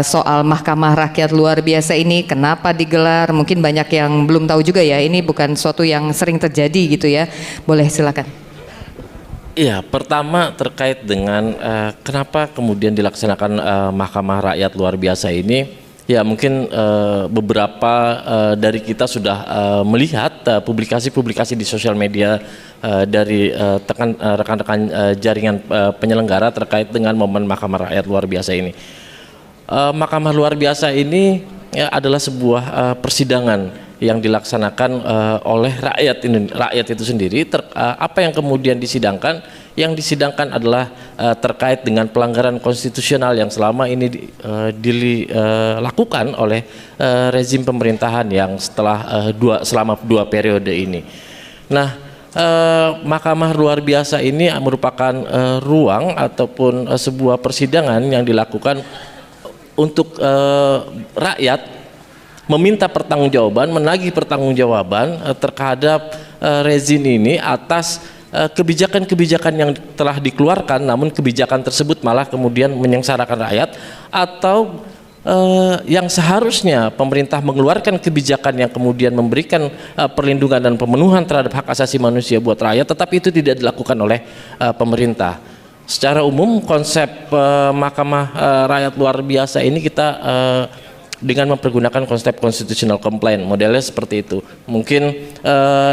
soal Mahkamah Rakyat luar biasa ini, kenapa digelar? Mungkin banyak yang belum tahu juga ya, ini bukan suatu yang sering terjadi gitu ya. Boleh silakan. Iya, pertama terkait dengan kenapa kemudian dilaksanakan Mahkamah Rakyat luar biasa ini. Ya mungkin beberapa dari kita sudah melihat publikasi-publikasi di sosial media dari rekan-rekan jaringan penyelenggara terkait dengan momen Mahkamah Rakyat luar biasa ini. Mahkamah luar biasa ini ya, adalah sebuah persidangan yang dilaksanakan oleh rakyat itu sendiri. Apa yang kemudian disidangkan? Yang disidangkan adalah terkait dengan pelanggaran konstitusional yang selama ini dilakukan oleh rezim pemerintahan yang selama dua periode ini. Nah, Mahkamah luar biasa ini merupakan ruang ataupun sebuah persidangan yang dilakukan untuk rakyat meminta pertanggungjawaban, menagih pertanggungjawaban terhadap rezim ini atas kebijakan-kebijakan yang telah dikeluarkan, namun kebijakan tersebut malah kemudian menyengsarakan rakyat, atau yang seharusnya pemerintah mengeluarkan kebijakan yang kemudian memberikan perlindungan dan pemenuhan terhadap hak asasi manusia buat rakyat, tetapi itu tidak dilakukan oleh pemerintah. Secara umum konsep Mahkamah Rakyat luar biasa ini kita dengan mempergunakan konsep constitutional complaint, modelnya seperti itu. Mungkin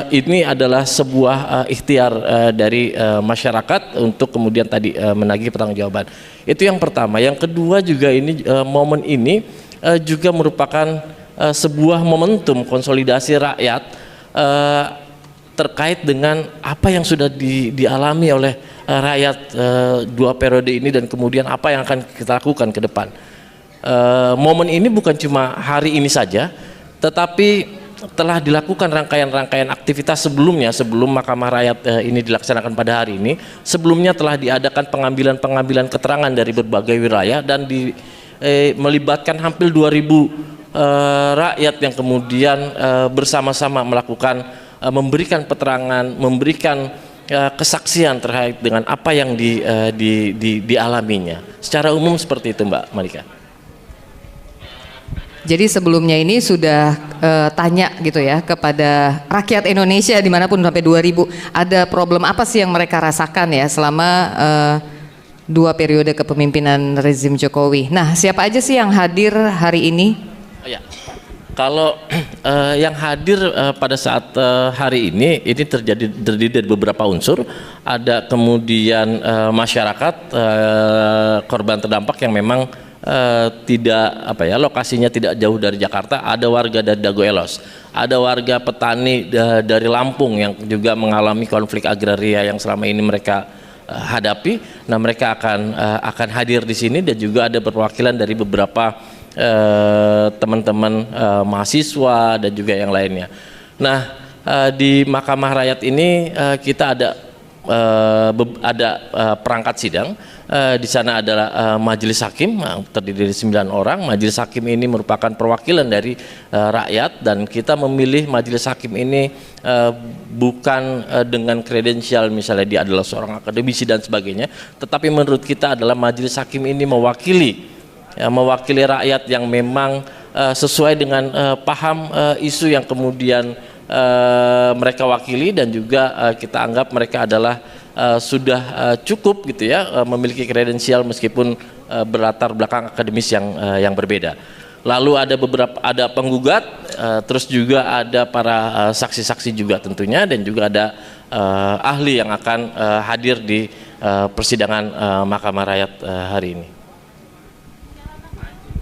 ini adalah sebuah ikhtiar dari masyarakat untuk kemudian tadi menagih pertanggungjawaban. Itu yang pertama. Yang kedua juga ini momen ini juga merupakan sebuah momentum konsolidasi rakyat terkait dengan apa yang sudah dialami oleh rakyat dua periode ini dan kemudian apa yang akan kita lakukan ke depan. Momen ini bukan cuma hari ini saja, tetapi telah dilakukan rangkaian-rangkaian aktivitas sebelumnya sebelum Mahkamah Rakyat ini dilaksanakan pada hari ini. Sebelumnya telah diadakan pengambilan keterangan dari berbagai wilayah dan melibatkan hampir 2.000 rakyat yang kemudian bersama-sama melakukan memberikan keterangan, memberikan kesaksian terkait dengan apa yang dialaminya. Secara umum seperti itu, Mbak Malika. Jadi sebelumnya ini sudah tanya gitu ya kepada rakyat Indonesia dimanapun sampai 2000, ada problem apa sih yang mereka rasakan ya selama 2 periode kepemimpinan rezim Jokowi. Nah, siapa aja sih yang hadir hari ini? Ya, kalau yang hadir pada saat hari ini terdiri dari beberapa unsur. Ada kemudian masyarakat korban terdampak yang memang lokasinya tidak jauh dari Jakarta. Ada warga dari Dago Elos, ada warga petani dari Lampung yang juga mengalami konflik agraria yang selama ini mereka hadapi. Nah, mereka akan hadir di sini, dan juga ada perwakilan dari beberapa teman-teman mahasiswa dan juga yang lainnya. Nah, di Mahkamah Rakyat ini kita ada perangkat sidang. Di sana adalah majelis hakim, terdiri dari 9 orang. Majelis hakim ini merupakan perwakilan dari rakyat, dan kita memilih majelis hakim ini bukan dengan kredensial misalnya dia adalah seorang akademisi dan sebagainya, tetapi menurut kita adalah majelis hakim ini mewakili rakyat yang memang sesuai dengan paham isu yang kemudian mereka wakili, dan juga kita anggap mereka adalah sudah cukup gitu ya, memiliki kredensial meskipun berlatar belakang akademis yang berbeda. Lalu ada penggugat, terus juga ada para saksi-saksi juga tentunya, dan juga ada ahli yang akan hadir di persidangan Mahkamah Rakyat hari ini.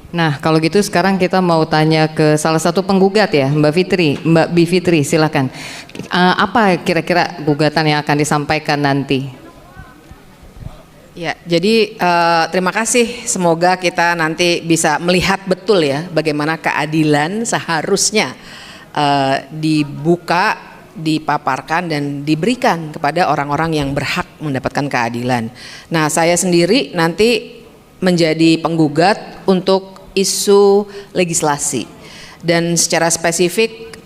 Nah, kalau gitu sekarang kita mau tanya ke salah satu penggugat ya, Mbak Bivitri, silakan. Apa kira-kira gugatan yang akan disampaikan nanti? Ya, jadi terima kasih. Semoga kita nanti bisa melihat betul ya bagaimana keadilan seharusnya dibuka, dipaparkan dan diberikan kepada orang-orang yang berhak mendapatkan keadilan. Nah, saya sendiri nanti menjadi penggugat untuk isu legislasi, dan secara spesifik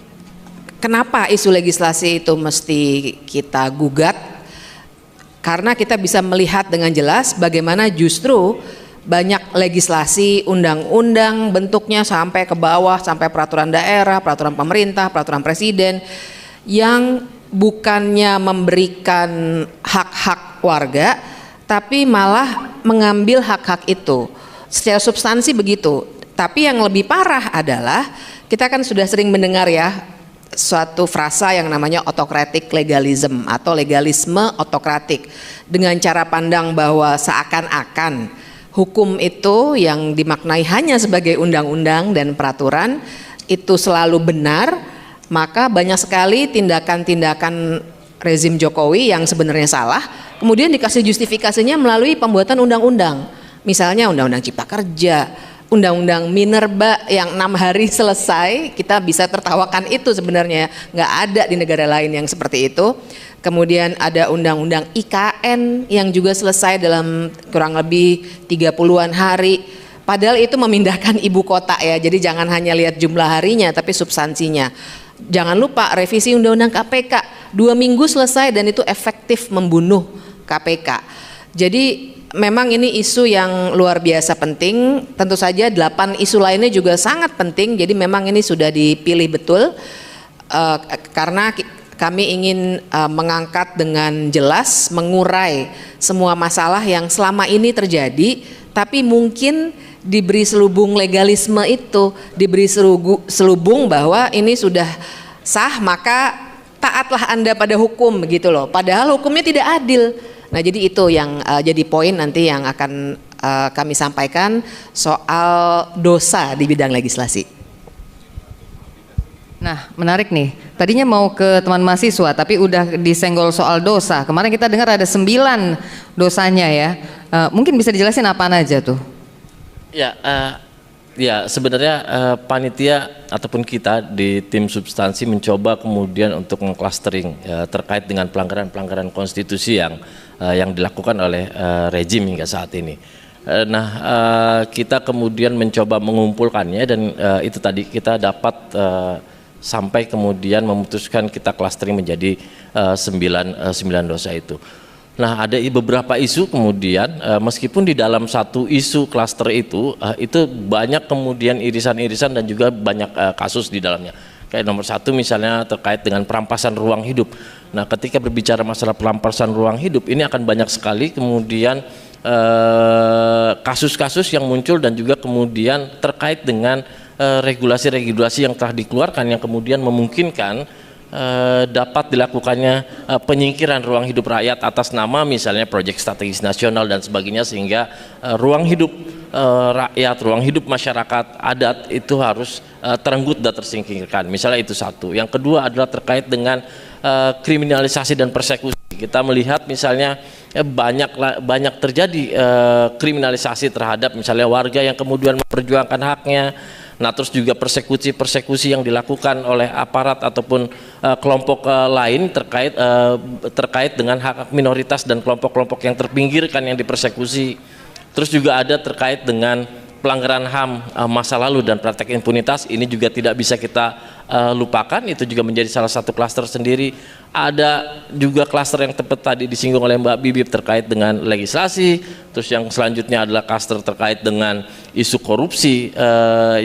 kenapa isu legislasi itu mesti kita gugat, karena kita bisa melihat dengan jelas bagaimana justru banyak legislasi, undang-undang bentuknya sampai ke bawah, sampai peraturan daerah, peraturan pemerintah, peraturan presiden yang bukannya memberikan hak-hak warga, tapi malah mengambil hak-hak itu. Secara substansi begitu. Tapi yang lebih parah adalah kita kan sudah sering mendengar ya suatu frasa yang namanya autocratic legalism atau legalisme otokratik, dengan cara pandang bahwa seakan-akan hukum itu yang dimaknai hanya sebagai undang-undang dan peraturan itu selalu benar, maka banyak sekali tindakan-tindakan rezim Jokowi yang sebenarnya salah kemudian dikasih justifikasinya melalui pembuatan undang-undang. Misalnya undang-undang Cipta Kerja, undang-undang Minerba yang 6 hari selesai, kita bisa tertawakan itu sebenarnya, nggak ada di negara lain yang seperti itu. Kemudian ada undang-undang IKN yang juga selesai dalam kurang lebih 30-an hari. Padahal itu memindahkan ibu kota ya, jadi jangan hanya lihat jumlah harinya tapi substansinya. Jangan lupa revisi undang-undang KPK 2 minggu selesai dan itu efektif membunuh KPK. Jadi memang ini isu yang luar biasa penting. Tentu saja 8 isu lainnya juga sangat penting. Jadi memang ini sudah dipilih betul karena kami ingin mengangkat dengan jelas, mengurai semua masalah yang selama ini terjadi, tapi mungkin diberi selubung legalisme itu, diberi selubung bahwa ini sudah sah maka taatlah Anda pada hukum begitu loh. Padahal hukumnya tidak adil. Nah jadi itu yang jadi poin nanti yang akan kami sampaikan soal dosa di bidang legislasi. Nah menarik nih, tadinya mau ke teman mahasiswa tapi udah disenggol soal dosa. Kemarin kita dengar ada 9 dosanya ya, mungkin bisa dijelasin apaan aja tuh? Ya, ya sebenarnya panitia ataupun kita di tim substansi mencoba kemudian untuk mengclustering terkait dengan pelanggaran-pelanggaran konstitusi yang dilakukan oleh rejim hingga saat ini. Nah, kita kemudian mencoba mengumpulkannya dan itu tadi kita dapat sampai kemudian memutuskan kita clustering menjadi 9 dosa itu. Nah, ada beberapa isu kemudian meskipun di dalam satu isu klaster itu banyak kemudian irisan-irisan dan juga banyak kasus di dalamnya. Kayak nomor 1 misalnya terkait dengan perampasan ruang hidup. Nah, ketika berbicara masalah perampasan ruang hidup ini akan banyak sekali kemudian kasus-kasus yang muncul dan juga kemudian terkait dengan regulasi-regulasi yang telah dikeluarkan yang kemudian memungkinkan dapat dilakukannya penyingkiran ruang hidup rakyat atas nama misalnya proyek strategis nasional dan sebagainya, sehingga ruang hidup rakyat, ruang hidup masyarakat adat itu harus terenggut dan tersingkirkan. Misalnya itu satu. Yang kedua adalah terkait dengan kriminalisasi dan persekusi. Kita melihat misalnya banyak terjadi kriminalisasi terhadap misalnya warga yang kemudian memperjuangkan haknya. Nah, terus juga persekusi yang dilakukan oleh aparat ataupun kelompok lain terkait dengan hak minoritas dan kelompok-kelompok yang terpinggirkan yang dipersekusi. Terus juga ada terkait dengan pelanggaran HAM masa lalu dan praktek impunitas, ini juga tidak bisa kita lupakan, itu juga menjadi salah satu klaster sendiri. Ada juga klaster yang tepat tadi disinggung oleh Mbak Bibip terkait dengan legislasi. Terus yang selanjutnya adalah klaster terkait dengan isu korupsi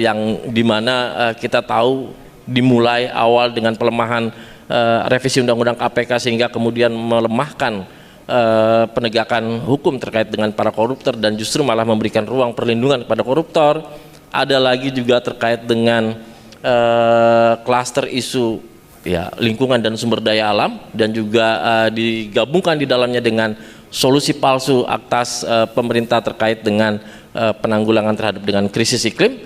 yang dimana kita tahu dimulai awal dengan pelemahan revisi undang-undang KPK sehingga kemudian melemahkan penegakan hukum terkait dengan para koruptor dan justru malah memberikan ruang perlindungan kepada koruptor. Ada lagi juga terkait dengan klaster isu ya lingkungan dan sumber daya alam dan juga digabungkan di dalamnya dengan solusi palsu atas pemerintah terkait dengan penanggulangan terhadap dengan krisis iklim.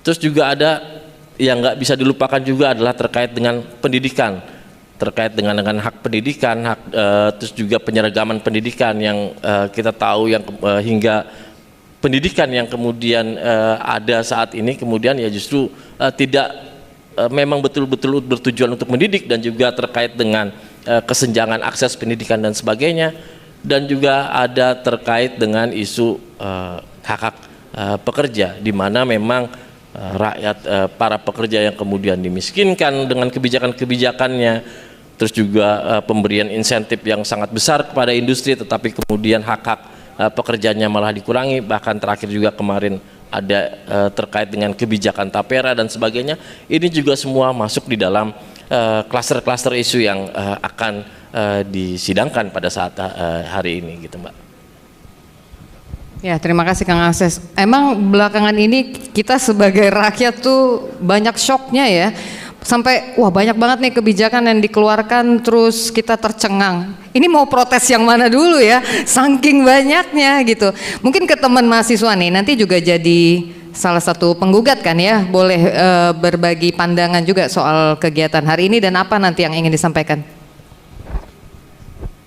Terus juga ada yang nggak bisa dilupakan juga adalah terkait dengan pendidikan, terkait dengan hak pendidikan, terus juga penyeragaman pendidikan yang kita tahu yang hingga pendidikan yang kemudian ada saat ini kemudian ya justru tidak memang betul-betul bertujuan untuk mendidik dan juga terkait dengan kesenjangan akses pendidikan dan sebagainya, dan juga ada terkait dengan isu hak-hak pekerja di mana memang rakyat para pekerja yang kemudian dimiskinkan dengan kebijakan-kebijakannya, terus juga pemberian insentif yang sangat besar kepada industri tetapi kemudian hak-hak pekerjaannya malah dikurangi, bahkan terakhir juga kemarin ada terkait dengan kebijakan tapera dan sebagainya. Ini juga semua masuk di dalam klaster-klaster isu yang akan disidangkan pada saat hari ini gitu, Mbak. Ya, terima kasih Kang Akses. Emang belakangan ini kita sebagai rakyat tuh banyak shocknya ya. Sampai wah banyak banget nih kebijakan yang dikeluarkan terus kita tercengang. Ini mau protes yang mana dulu ya, saking banyaknya gitu. Mungkin ke teman mahasiswa nih nanti juga jadi salah satu penggugat kan ya, boleh berbagi pandangan juga soal kegiatan hari ini dan apa nanti yang ingin disampaikan.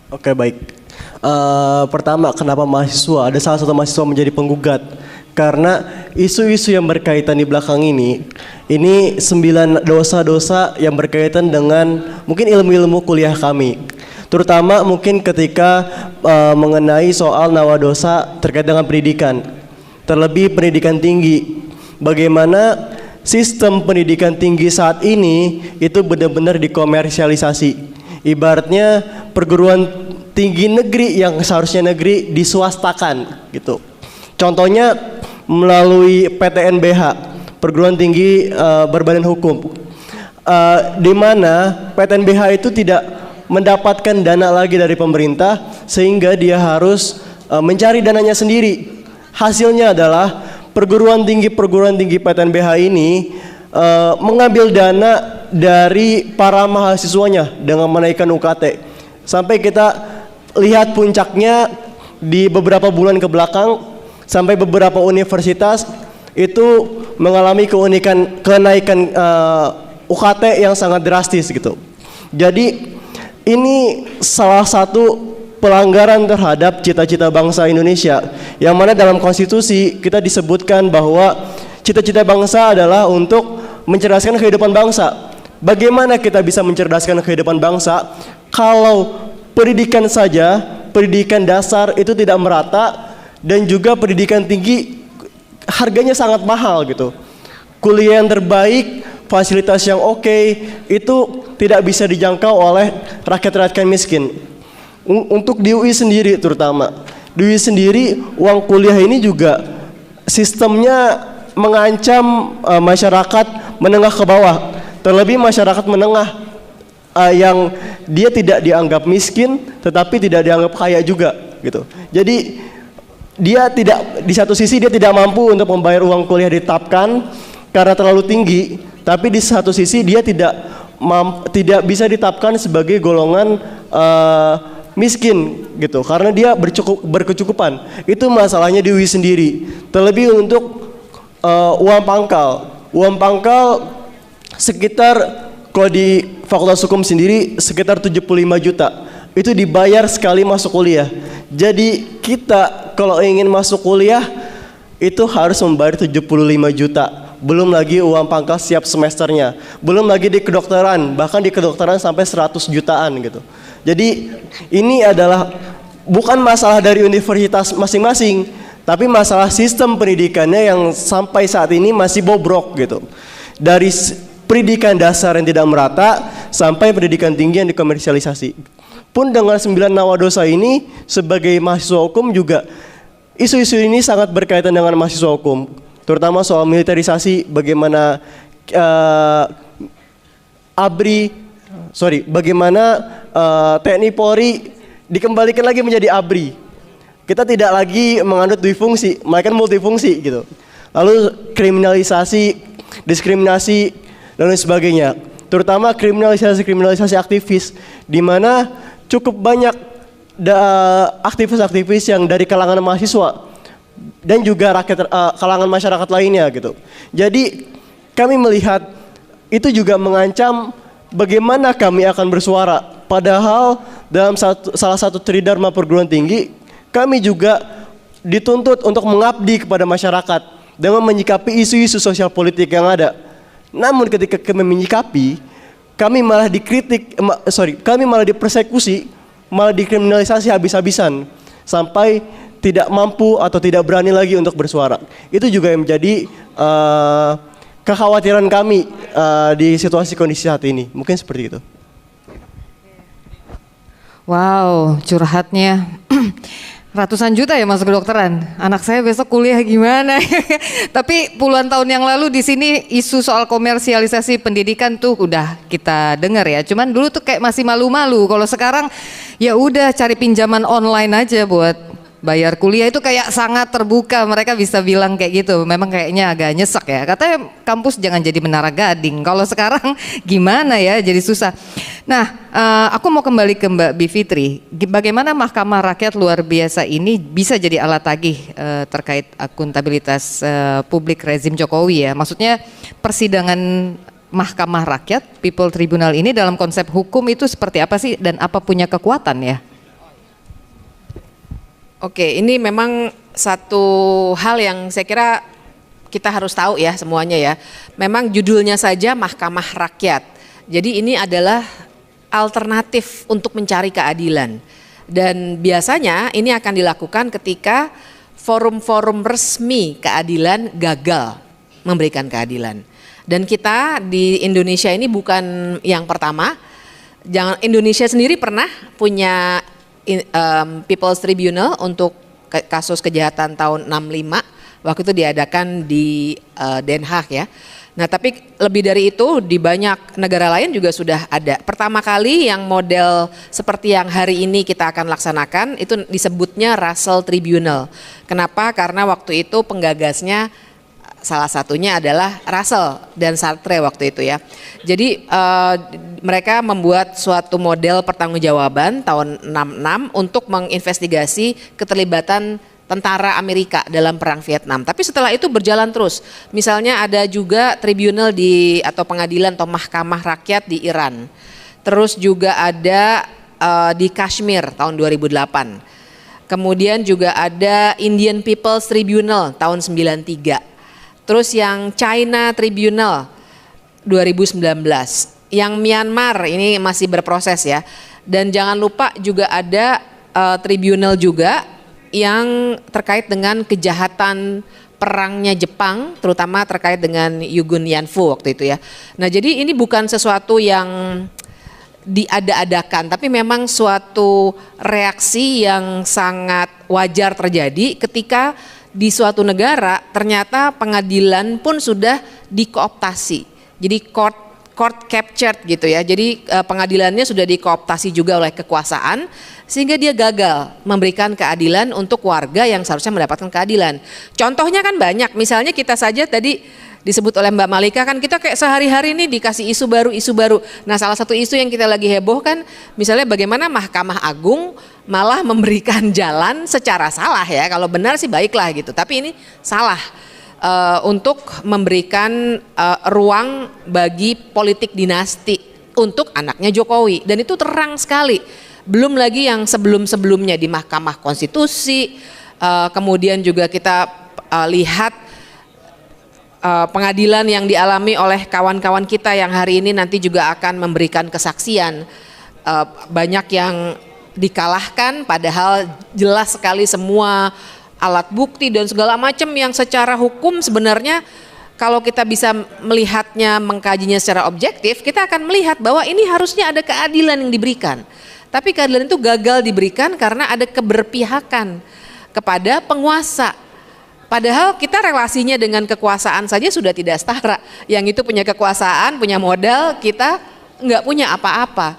Oke, baik. Pertama, kenapa mahasiswa? Ada salah satu mahasiswa menjadi penggugat. Karena isu-isu yang berkaitan di belakang ini 9 dosa-dosa yang berkaitan dengan mungkin ilmu-ilmu kuliah kami. Terutama mungkin ketika mengenai soal nawadosa terkait dengan pendidikan. Terlebih pendidikan tinggi. Bagaimana sistem pendidikan tinggi saat ini itu benar-benar dikomersialisasi. Ibaratnya perguruan tinggi negeri yang seharusnya negeri diswastakan gitu. Contohnya melalui PTNBH, perguruan tinggi berbadan hukum, di mana PTNBH itu tidak mendapatkan dana lagi dari pemerintah sehingga dia harus mencari dananya sendiri. Hasilnya adalah perguruan tinggi PTNBH ini mengambil dana dari para mahasiswanya dengan menaikkan UKT. Sampai kita lihat puncaknya di beberapa bulan ke belakang, sampai beberapa universitas itu mengalami kenaikan UKT yang sangat drastis gitu. Jadi ini salah satu pelanggaran terhadap cita-cita bangsa Indonesia, yang mana dalam konstitusi kita disebutkan bahwa cita-cita bangsa adalah untuk mencerdaskan kehidupan bangsa. Bagaimana kita bisa mencerdaskan kehidupan bangsa kalau pendidikan saja, pendidikan dasar itu tidak merata, dan juga pendidikan tinggi harganya sangat mahal gitu. Kuliah yang terbaik, fasilitas yang oke, itu tidak bisa dijangkau oleh rakyat-rakyat miskin. Untuk di UI sendiri terutama, di UI sendiri uang kuliah ini juga sistemnya mengancam masyarakat menengah ke bawah. Terlebih masyarakat menengah yang dia tidak dianggap miskin tetapi tidak dianggap kaya juga gitu. Jadi dia tidak, di satu sisi dia tidak mampu untuk membayar uang kuliah ditetapkan karena terlalu tinggi, tapi di satu sisi dia tidak bisa ditetapkan sebagai golongan miskin gitu, karena dia berkecukupan. Itu masalahnya di UI sendiri. Terlebih untuk uang pangkal sekitar, kalau di Fakultas Hukum sendiri sekitar 75 juta. Itu dibayar sekali masuk kuliah. Jadi kita kalau ingin masuk kuliah itu harus membayar 75 juta. Belum lagi uang pangkal setiap semesternya. Belum lagi di kedokteran, bahkan di kedokteran sampai 100 jutaan gitu. Jadi ini adalah bukan masalah dari universitas masing-masing, tapi masalah sistem pendidikannya yang sampai saat ini masih bobrok gitu. Dari pendidikan dasar yang tidak merata sampai pendidikan tinggi yang dikomersialisasi. Pun dengan 9 nawadosa ini, sebagai mahasiswa hukum juga isu-isu ini sangat berkaitan dengan mahasiswa hukum, terutama soal militerisasi, bagaimana bagaimana TNI Polri dikembalikan lagi menjadi ABRI. Kita tidak lagi menganut difungsi, melainkan multifungsi gitu. Lalu kriminalisasi, diskriminasi dan lain sebagainya. Terutama kriminalisasi aktivis, di mana cukup banyak aktivis-aktivis yang dari kalangan mahasiswa dan juga kalangan masyarakat lainnya gitu. Jadi kami melihat itu juga mengancam bagaimana kami akan bersuara. Padahal dalam salah satu tridharma perguruan tinggi, kami juga dituntut untuk mengabdi kepada masyarakat dengan menyikapi isu-isu sosial politik yang ada. Namun ketika kami menyikapi, kami malah kami malah dipersekusi, malah dikriminalisasi habis-habisan sampai tidak mampu atau tidak berani lagi untuk bersuara. Itu juga yang menjadi kekhawatiran kami di situasi kondisi saat ini. Mungkin seperti itu. Wow, curhatnya. ratusan juta ya masuk kedokteran. Anak saya besok kuliah gimana? Tapi puluhan tahun yang lalu di sini isu soal komersialisasi pendidikan tuh udah kita dengar ya. Cuman dulu tuh kayak masih malu-malu. Kalau sekarang ya udah cari pinjaman online aja buat bayar kuliah, itu kayak sangat terbuka. Mereka bisa bilang kayak gitu. Memang kayaknya agak nyesek ya. Katanya kampus jangan jadi menara gading. Kalau sekarang gimana ya, jadi susah. Nah, aku mau kembali ke Mbak Bivitri. Bagaimana Mahkamah Rakyat luar biasa ini bisa jadi alat tagih terkait akuntabilitas publik rezim Jokowi ya. Maksudnya persidangan Mahkamah Rakyat, People Tribunal ini dalam konsep hukum itu seperti apa sih dan apa punya kekuatan ya? Oke, ini memang satu hal yang saya kira kita harus tahu ya semuanya ya. Memang judulnya saja Mahkamah Rakyat. Jadi ini adalah alternatif untuk mencari keadilan. Dan biasanya ini akan dilakukan ketika forum-forum resmi keadilan gagal memberikan keadilan. Dan kita di Indonesia ini bukan yang pertama. Indonesia sendiri pernah punya People's Tribunal untuk kasus kejahatan tahun 65, waktu itu diadakan di Den Haag ya. Nah tapi lebih dari itu di banyak negara lain juga sudah ada. Pertama kali yang model seperti yang hari ini kita akan laksanakan itu disebutnya Russell Tribunal. Kenapa? Karena waktu itu penggagasnya salah satunya adalah Russell dan Sartre waktu itu ya. Jadi mereka membuat suatu model pertanggungjawaban tahun 66 untuk menginvestigasi keterlibatan tentara Amerika dalam perang Vietnam. Tapi setelah itu berjalan terus. Misalnya ada juga tribunal atau pengadilan atau mahkamah rakyat di Iran. Terus juga ada di Kashmir tahun 2008. Kemudian juga ada Indian People's Tribunal tahun 93. Terus yang China Tribunal 2019, yang Myanmar ini masih berproses ya. Dan jangan lupa juga ada tribunal juga yang terkait dengan kejahatan perangnya Jepang, terutama terkait dengan Yugun Yanfu waktu itu ya. Nah jadi ini bukan sesuatu yang diada-adakan, tapi memang suatu reaksi yang sangat wajar terjadi ketika di suatu negara ternyata pengadilan pun sudah dikooptasi. Jadi court captured gitu ya. Jadi pengadilannya sudah dikooptasi juga oleh kekuasaan sehingga dia gagal memberikan keadilan untuk warga yang seharusnya mendapatkan keadilan. Contohnya kan banyak. Misalnya kita saja tadi disebut oleh Mbak Malika kan kita kayak sehari-hari ini dikasih isu baru. Nah, salah satu isu yang kita lagi heboh kan misalnya bagaimana Mahkamah Agung malah memberikan jalan secara salah ya. Kalau benar sih baiklah gitu. Tapi ini salah untuk memberikan ruang bagi politik dinasti untuk anaknya Jokowi dan itu terang sekali. Belum lagi yang sebelum-sebelumnya di Mahkamah Konstitusi, kemudian juga kita lihat pengadilan yang dialami oleh kawan-kawan kita yang hari ini nanti juga akan memberikan kesaksian. Banyak yang dikalahkan padahal jelas sekali semua alat bukti dan segala macam yang secara hukum sebenarnya kalau kita bisa melihatnya, mengkajinya secara objektif, kita akan melihat bahwa ini harusnya ada keadilan yang diberikan. Tapi keadilan itu gagal diberikan karena ada keberpihakan kepada penguasa. Padahal kita relasinya dengan kekuasaan saja sudah tidak setara. Yang itu punya kekuasaan, punya modal, kita nggak punya apa-apa.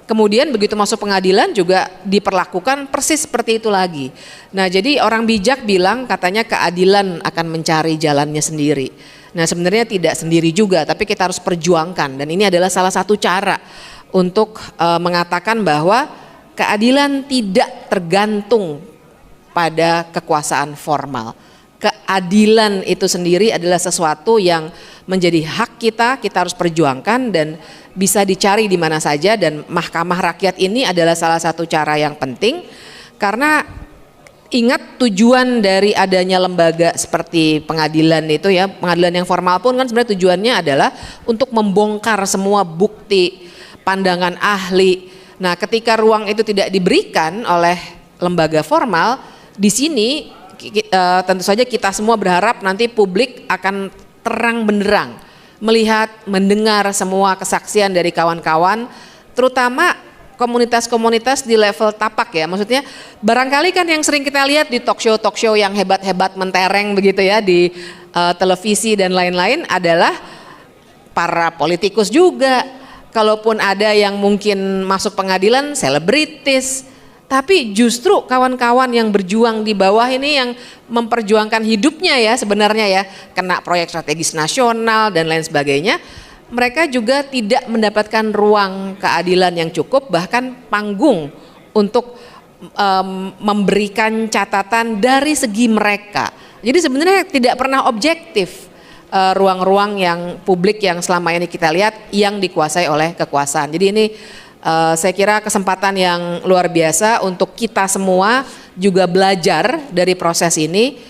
Kemudian begitu masuk pengadilan juga diperlakukan persis seperti itu lagi. Nah jadi orang bijak bilang katanya keadilan akan mencari jalannya sendiri. Nah sebenarnya tidak sendiri juga, tapi kita harus perjuangkan. Dan ini adalah salah satu cara untuk mengatakan bahwa keadilan tidak tergantung pada kekuasaan formal. Keadilan itu sendiri adalah sesuatu yang menjadi hak kita harus perjuangkan dan bisa dicari di mana saja dan Mahkamah Rakyat ini adalah salah satu cara yang penting karena ingat tujuan dari adanya lembaga seperti pengadilan itu ya, pengadilan yang formal pun kan sebenarnya tujuannya adalah untuk membongkar semua bukti, pandangan ahli. Nah, ketika ruang itu tidak diberikan oleh lembaga formal, di sini tentu saja kita semua berharap nanti publik akan terang benderang melihat, mendengar semua kesaksian dari kawan-kawan, terutama komunitas-komunitas di level tapak ya. Maksudnya barangkali kan yang sering kita lihat di talk show yang hebat-hebat mentereng begitu ya di televisi dan lain-lain adalah para politikus juga. Kalaupun ada yang mungkin masuk pengadilan selebritis, tapi justru kawan-kawan yang berjuang di bawah ini yang memperjuangkan hidupnya ya sebenarnya ya, kena proyek strategis nasional dan lain sebagainya, mereka juga tidak mendapatkan ruang keadilan yang cukup, bahkan panggung untuk memberikan catatan dari segi mereka. Jadi sebenarnya tidak pernah objektif ruang-ruang yang publik yang selama ini kita lihat yang dikuasai oleh kekuasaan. Jadi ini saya kira kesempatan yang luar biasa untuk kita semua juga belajar dari proses ini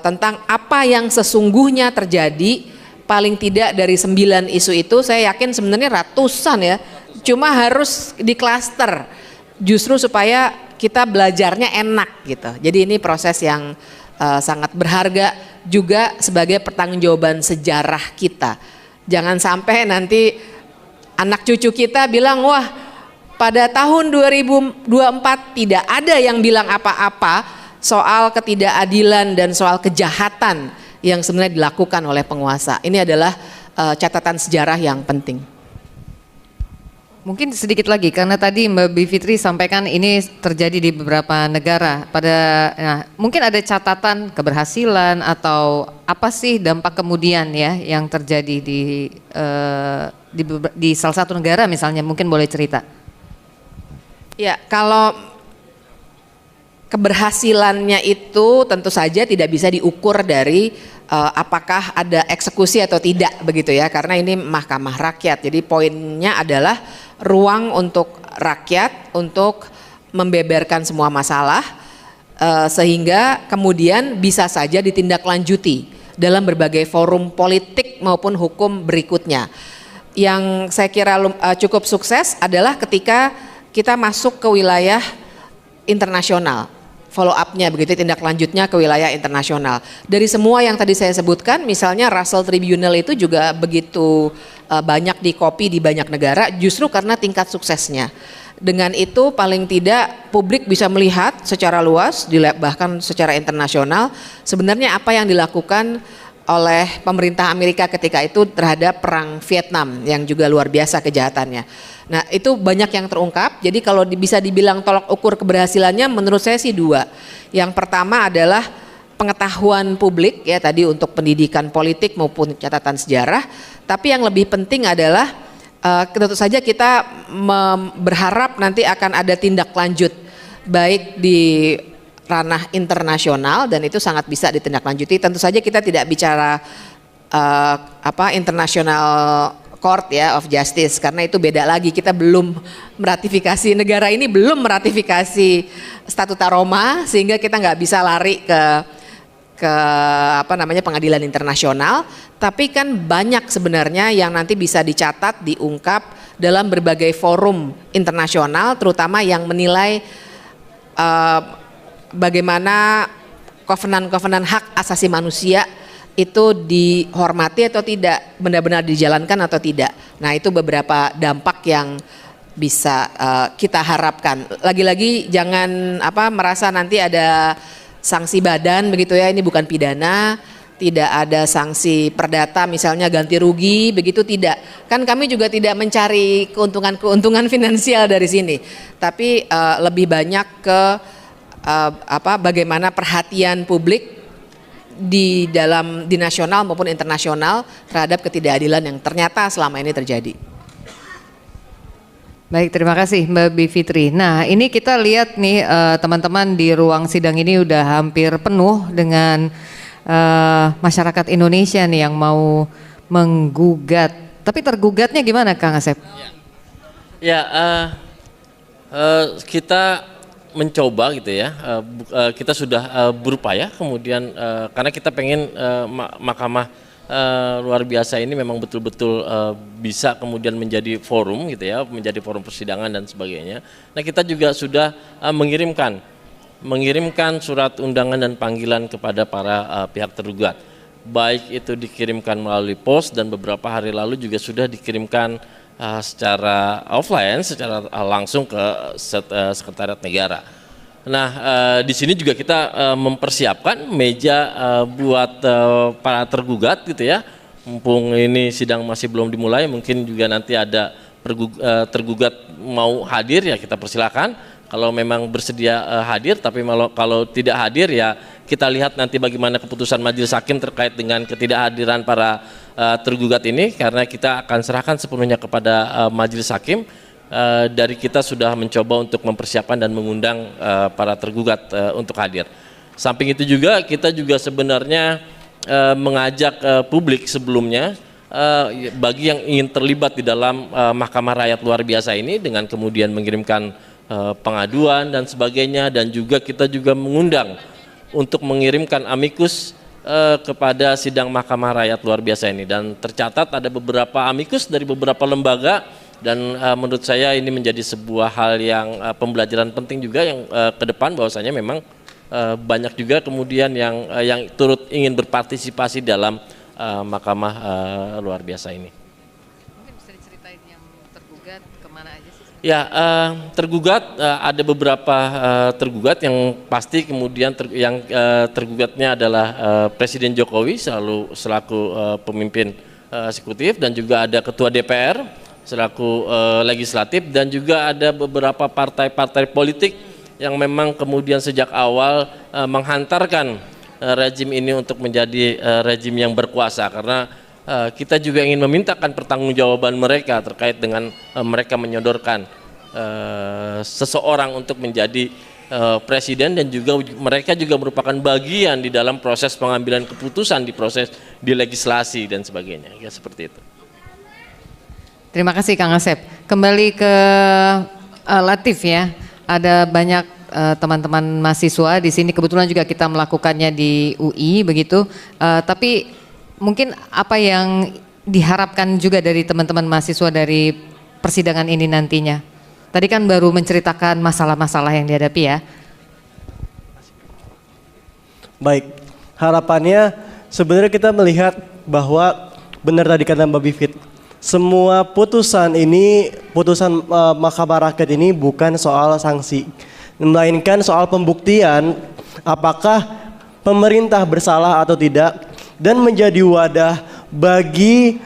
tentang apa yang sesungguhnya terjadi. Paling tidak dari 9 isu itu saya yakin sebenarnya ratusan ya, cuma harus diklaster justru supaya kita belajarnya enak gitu. Jadi ini proses yang sangat berharga juga sebagai pertanggungjawaban sejarah kita. Jangan sampai nanti anak cucu kita bilang, wah pada tahun 2024 tidak ada yang bilang apa-apa soal ketidakadilan dan soal kejahatan yang sebenarnya dilakukan oleh penguasa. Ini adalah catatan sejarah yang penting. Mungkin sedikit lagi karena tadi Mbak Bivitri sampaikan ini terjadi di beberapa negara. Mungkin ada catatan keberhasilan atau apa sih dampak kemudian ya yang terjadi di salah satu negara misalnya, mungkin boleh cerita. Ya, kalau keberhasilannya itu tentu saja tidak bisa diukur dari apakah ada eksekusi atau tidak begitu ya, karena ini mahkamah rakyat. Jadi poinnya adalah ruang untuk rakyat untuk membeberkan semua masalah sehingga kemudian bisa saja ditindaklanjuti dalam berbagai forum politik maupun hukum berikutnya. Yang saya kira cukup sukses adalah ketika kita masuk ke wilayah internasional. Follow up-nya begitu, tindak lanjutnya ke wilayah internasional. Dari semua yang tadi saya sebutkan, misalnya Russell Tribunal itu juga begitu banyak dikopi di banyak negara justru karena tingkat suksesnya. Dengan itu paling tidak publik bisa melihat secara luas, bahkan secara internasional sebenarnya apa yang dilakukan oleh pemerintah Amerika ketika itu terhadap perang Vietnam yang juga luar biasa kejahatannya. Nah itu banyak yang terungkap. Jadi kalau bisa dibilang tolok ukur keberhasilannya menurut saya sih 2. Yang pertama adalah pengetahuan publik ya tadi untuk pendidikan politik maupun catatan sejarah. Tapi yang lebih penting adalah tentu saja kita berharap nanti akan ada tindak lanjut baik di ranah internasional dan itu sangat bisa ditindaklanjuti. Tentu saja kita tidak bicara international court ya of justice karena itu beda lagi. Kita belum meratifikasi, negara ini belum meratifikasi Statuta Roma sehingga kita nggak bisa lari ke pengadilan internasional. Tapi kan banyak sebenarnya yang nanti bisa dicatat, diungkap dalam berbagai forum internasional, terutama yang menilai bagaimana kovenan-kovenan hak asasi manusia itu dihormati atau tidak, benar-benar dijalankan atau tidak. Nah itu beberapa dampak yang bisa kita harapkan. Lagi-lagi jangan merasa nanti ada sanksi badan begitu ya, ini bukan pidana, tidak ada sanksi perdata misalnya ganti rugi begitu, tidak. Kan kami juga tidak mencari keuntungan finansial dari sini, tapi lebih banyak ke bagaimana perhatian publik di nasional maupun internasional terhadap ketidakadilan yang ternyata selama ini terjadi. Baik, terima kasih Mbak Bivitri. Nah ini kita lihat nih teman-teman di ruang sidang ini udah hampir penuh dengan masyarakat Indonesia nih yang mau menggugat. Tapi tergugatnya gimana Kang Asep? Kita mencoba gitu ya, kita sudah berupaya kemudian karena kita pengen mahkamah luar biasa ini memang betul-betul bisa kemudian menjadi forum gitu ya, menjadi forum persidangan dan sebagainya. Nah kita juga sudah mengirimkan surat undangan dan panggilan kepada para pihak tergugat, baik itu dikirimkan melalui pos dan beberapa hari lalu juga sudah dikirimkan secara offline, secara langsung ke Sekretariat Negara. Nah, di sini juga kita mempersiapkan meja buat para tergugat gitu ya. Mumpung ini sidang masih belum dimulai, mungkin juga nanti ada tergugat mau hadir ya kita persilakan. Kalau memang bersedia hadir, tapi kalau tidak hadir ya kita lihat nanti bagaimana keputusan Majelis Hakim terkait dengan ketidakhadiran para tergugat ini, karena kita akan serahkan sepenuhnya kepada Majelis Hakim. Dari kita sudah mencoba untuk mempersiapkan dan mengundang para tergugat untuk hadir. Samping itu juga kita juga sebenarnya mengajak publik sebelumnya bagi yang ingin terlibat di dalam Mahkamah Rakyat luar biasa ini dengan kemudian mengirimkan pengaduan dan sebagainya, dan juga kita juga mengundang untuk mengirimkan amikus kepada sidang Mahkamah Rakyat luar biasa ini, dan tercatat ada beberapa amikus dari beberapa lembaga. Dan menurut saya ini menjadi sebuah hal yang pembelajaran penting juga yang ke depan, bahwasanya memang banyak juga kemudian yang turut ingin berpartisipasi dalam Mahkamah luar biasa ini. Mungkin bisa diceritain yang tergugat kemana aja sih? Ya, tergugat ada beberapa tergugat yang pasti kemudian tergugatnya adalah Presiden Jokowi selaku pemimpin eksekutif, dan juga ada Ketua DPR selaku legislatif, dan juga ada beberapa partai-partai politik yang memang kemudian sejak awal menghantarkan rejim ini untuk menjadi rejim yang berkuasa, karena kita juga ingin memintakan pertanggungjawaban mereka terkait dengan mereka menyodorkan seseorang untuk menjadi presiden, dan juga mereka juga merupakan bagian di dalam proses pengambilan keputusan di legislasi dan sebagainya, ya seperti itu. Terima kasih Kang Asep. Kembali ke Latif ya. Ada banyak teman-teman mahasiswa di sini, kebetulan juga kita melakukannya di UI begitu. Tapi mungkin apa yang diharapkan juga dari teman-teman mahasiswa dari persidangan ini nantinya? Tadi kan baru menceritakan masalah-masalah yang dihadapi ya. Baik, harapannya sebenarnya kita melihat bahwa benar tadi kata Mbak Bivit, semua putusan ini, putusan Mahkamah Rakyat ini bukan soal sanksi, melainkan soal pembuktian apakah pemerintah bersalah atau tidak, dan menjadi wadah bagi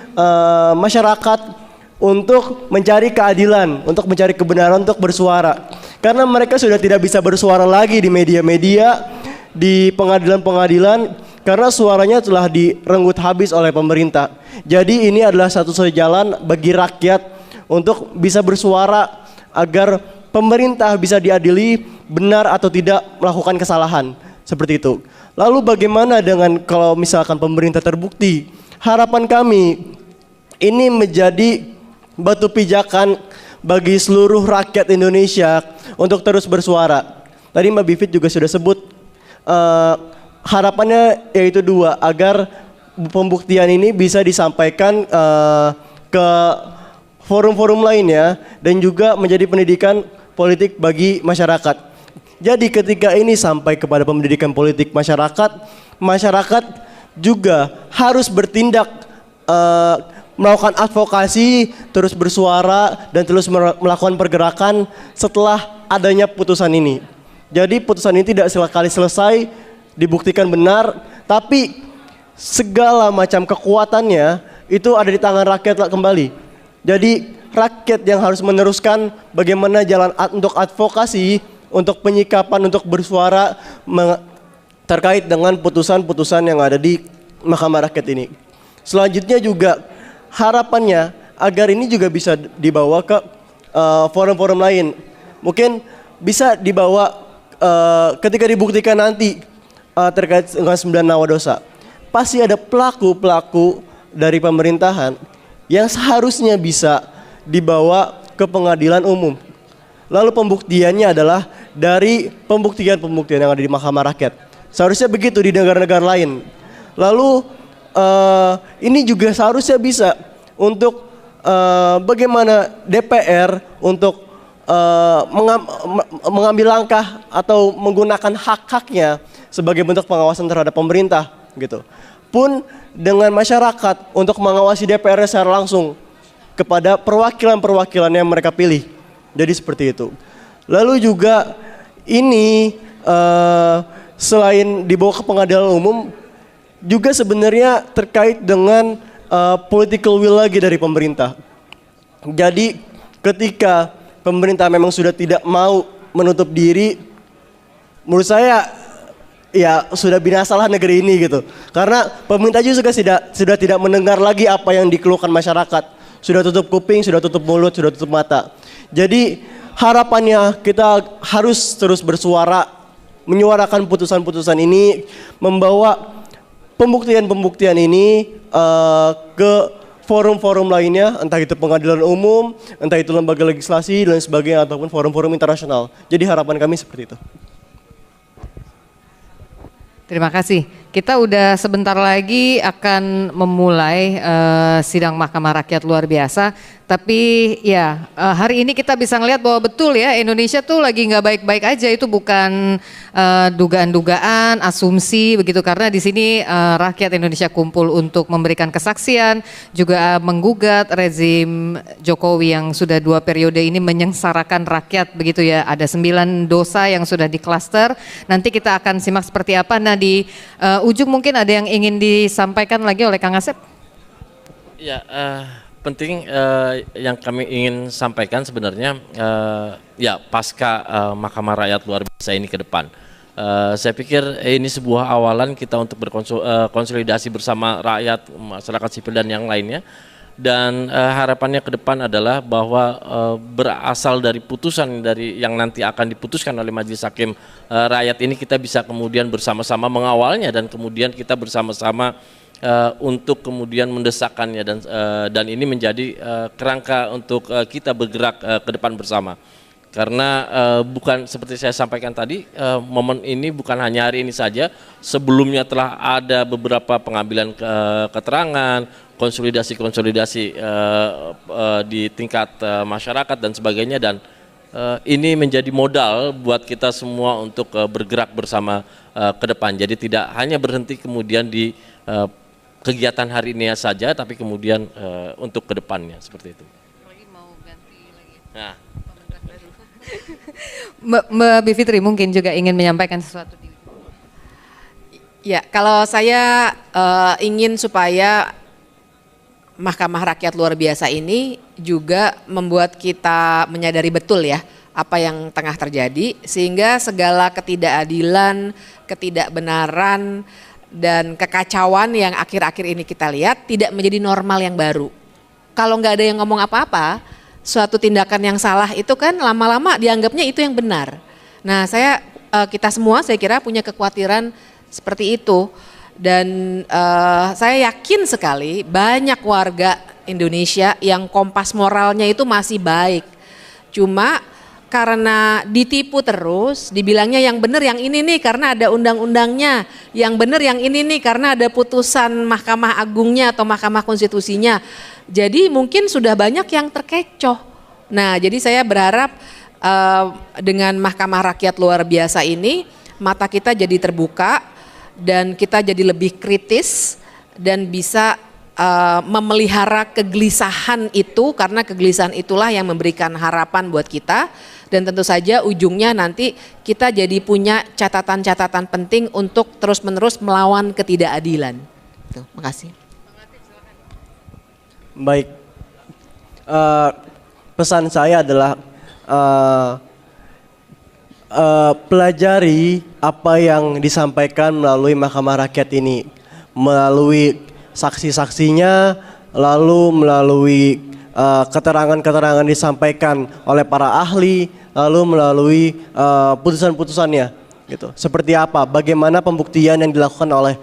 masyarakat untuk mencari keadilan, untuk mencari kebenaran, untuk bersuara. Karena mereka sudah tidak bisa bersuara lagi di media-media, di pengadilan-pengadilan, karena suaranya telah direnggut habis oleh pemerintah. Jadi ini adalah satu-satunya jalan bagi rakyat untuk bisa bersuara agar pemerintah bisa diadili benar atau tidak melakukan kesalahan, seperti itu. Lalu bagaimana dengan kalau misalkan pemerintah terbukti? Harapan kami ini menjadi batu pijakan bagi seluruh rakyat Indonesia untuk terus bersuara. Tadi Mbak Bivit juga sudah sebut harapannya yaitu dua, agar pembuktian ini bisa disampaikan ke forum-forum lainnya dan juga menjadi pendidikan politik bagi masyarakat. Jadi ketika ini sampai kepada pendidikan politik masyarakat, masyarakat juga harus bertindak, melakukan advokasi, terus bersuara dan terus melakukan pergerakan setelah adanya putusan ini. Jadi putusan ini tidak sekali selesai dibuktikan benar, tapi segala macam kekuatannya itu ada di tangan rakyat kembali. Jadi rakyat yang harus meneruskan bagaimana jalan untuk advokasi, untuk penyikapan, untuk bersuara terkait dengan putusan-putusan yang ada di Mahkamah Rakyat ini. Selanjutnya juga harapannya agar ini juga bisa dibawa ke forum-forum lain. Mungkin bisa dibawa ketika dibuktikan nanti terkait dengan 9 nawa dosa. Pasti ada pelaku-pelaku dari pemerintahan yang seharusnya bisa dibawa ke pengadilan umum. Lalu pembuktiannya adalah dari pembuktian-pembuktian yang ada di Mahkamah Rakyat. Seharusnya begitu di negara-negara lain. Lalu ini juga seharusnya bisa untuk bagaimana DPR untuk mengambil langkah atau menggunakan hak-haknya sebagai bentuk pengawasan terhadap pemerintah gitu. Pun dengan masyarakat untuk mengawasi DPR secara langsung. kepada perwakilan-perwakilan yang mereka pilih. Jadi seperti itu. Lalu juga ini selain dibawa ke pengadilan umum, juga sebenarnya terkait dengan political will lagi dari pemerintah. Jadi ketika pemerintah memang sudah tidak mau menutup diri, menurut saya ya sudah binasalah negeri ini gitu. Karena pemerintah juga sudah tidak mendengar lagi apa yang dikeluhkan masyarakat. Sudah tutup kuping, sudah tutup mulut, sudah tutup mata. Jadi harapannya kita harus terus bersuara, menyuarakan putusan-putusan ini, membawa pembuktian-pembuktian ini ke forum-forum lainnya, entah itu pengadilan umum, entah itu lembaga legislasi dan sebagainya, ataupun forum-forum internasional. Jadi harapan kami seperti itu. Terima kasih. Kita udah sebentar lagi akan memulai sidang Mahkamah Rakyat luar biasa. Tapi ya hari ini kita bisa ngelihat bahwa betul ya Indonesia tuh lagi nggak baik-baik aja. Itu bukan dugaan-dugaan, asumsi begitu. Karena di sini rakyat Indonesia kumpul untuk memberikan kesaksian, juga menggugat rezim Jokowi yang sudah 2 periode ini menyengsarakan rakyat begitu ya. Ada 9 dosa yang sudah diklaster. Nanti kita akan simak seperti apa. Nah di ujung mungkin ada yang ingin disampaikan lagi oleh Kang Asep? Ya, penting yang kami ingin sampaikan sebenarnya ya pasca Mahkamah Rakyat luar biasa ini ke depan. Saya pikir ini sebuah awalan kita untuk berkonsolidasi bersama rakyat, masyarakat sipil dan yang lainnya. Dan harapannya ke depan adalah bahwa berasal dari putusan dari yang nanti akan diputuskan oleh Majelis Hakim Rakyat ini kita bisa kemudian bersama-sama mengawalnya dan kemudian kita bersama-sama untuk kemudian mendesakkannya dan ini menjadi kerangka untuk kita bergerak ke depan bersama. Karena bukan seperti saya sampaikan tadi, momen ini bukan hanya hari ini saja, sebelumnya telah ada beberapa pengambilan keterangan, konsolidasi di tingkat masyarakat dan sebagainya, dan ini menjadi modal buat kita semua untuk bergerak bersama ke depan. Jadi tidak hanya berhenti kemudian di kegiatan hari ini saja, tapi kemudian untuk ke depannya seperti itu. Nah. Mbak Bivitri mungkin juga ingin menyampaikan sesuatu. Ya, kalau saya ingin supaya Mahkamah Rakyat luar biasa ini juga membuat kita menyadari betul ya apa yang tengah terjadi, sehingga segala ketidakadilan, ketidakbenaran dan kekacauan yang akhir-akhir ini kita lihat tidak menjadi normal yang baru. Kalau nggak ada yang ngomong apa-apa, suatu tindakan yang salah itu kan lama-lama dianggapnya itu yang benar. Nah, kita semua saya kira punya kekhawatiran seperti itu, dan saya yakin sekali banyak warga Indonesia yang kompas moralnya itu masih baik. Cuma karena ditipu terus, dibilangnya yang benar yang ini nih karena ada undang-undangnya, yang benar yang ini nih karena ada putusan Mahkamah Agungnya atau Mahkamah Konstitusinya. Jadi mungkin sudah banyak yang terkecoh. Nah, jadi saya berharap dengan Mahkamah Rakyat luar biasa ini mata kita jadi terbuka dan kita jadi lebih kritis dan bisa memelihara kegelisahan itu, karena kegelisahan itulah yang memberikan harapan buat kita, dan tentu saja ujungnya nanti kita jadi punya catatan-catatan penting untuk terus-menerus melawan ketidakadilan. Tuh, makasih. Baik, pesan saya adalah pelajari apa yang disampaikan melalui Mahkamah Rakyat ini, melalui saksi-saksinya, lalu melalui keterangan-keterangan disampaikan oleh para ahli, lalu melalui putusan-putusannya. Gitu. Seperti apa, bagaimana pembuktian yang dilakukan oleh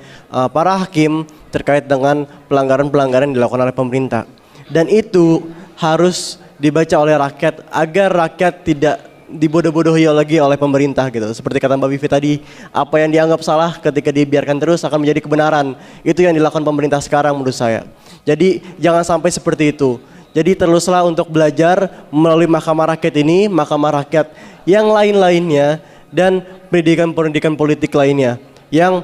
para hakim terkait dengan pelanggaran-pelanggaran yang dilakukan oleh pemerintah. Dan itu harus dibaca oleh rakyat agar rakyat tidak dibodoh-bodohi lagi oleh pemerintah gitu. Seperti kata Mbak Vivi tadi, apa yang dianggap salah ketika dibiarkan terus akan menjadi kebenaran. Itu yang dilakukan pemerintah sekarang menurut saya. Jadi jangan sampai seperti itu. Jadi teruslah untuk belajar melalui Mahkamah Rakyat ini, Mahkamah Rakyat yang lain-lainnya, dan pendidikan-pendidikan politik lainnya yang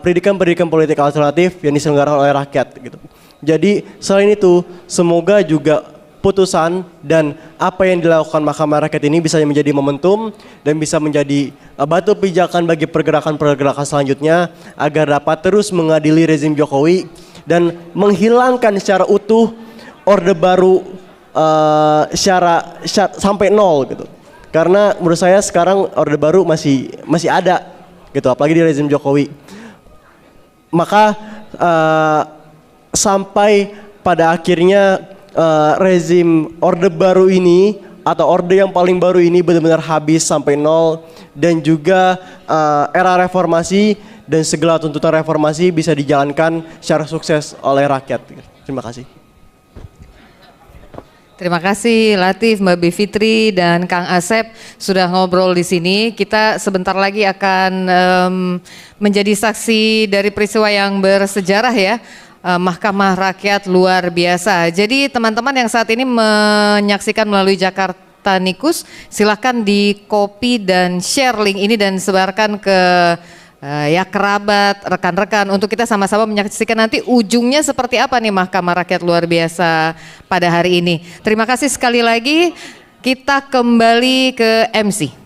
pendidikan politik alternatif yang diselenggarakan oleh rakyat gitu. Jadi selain itu semoga juga putusan dan apa yang dilakukan Mahkamah Rakyat ini bisa menjadi momentum dan bisa menjadi batu pijakan bagi pergerakan-pergerakan selanjutnya agar dapat terus mengadili rezim Jokowi dan menghilangkan secara utuh Orde Baru sampai nol gitu. Karena menurut saya sekarang Orde Baru masih ada gitu, apalagi di rezim Jokowi. Maka sampai pada akhirnya rezim Orde Baru ini atau orde yang paling baru ini benar-benar habis sampai nol, dan juga era reformasi dan segala tuntutan reformasi bisa dijalankan secara sukses oleh rakyat. Terima kasih. Terima kasih Latif, Mbak Bivitri dan Kang Asep sudah ngobrol di sini. Kita sebentar lagi akan menjadi saksi dari peristiwa yang bersejarah ya. Mahkamah Rakyat luar biasa. Jadi teman-teman yang saat ini menyaksikan melalui Jakarta Nikus, silakan di copy dan share link ini dan sebarkan ke ya kerabat, rekan-rekan untuk kita sama-sama menyaksikan nanti ujungnya seperti apa nih Mahkamah Rakyat luar biasa pada hari ini. Terima kasih sekali lagi. Kita kembali ke MC.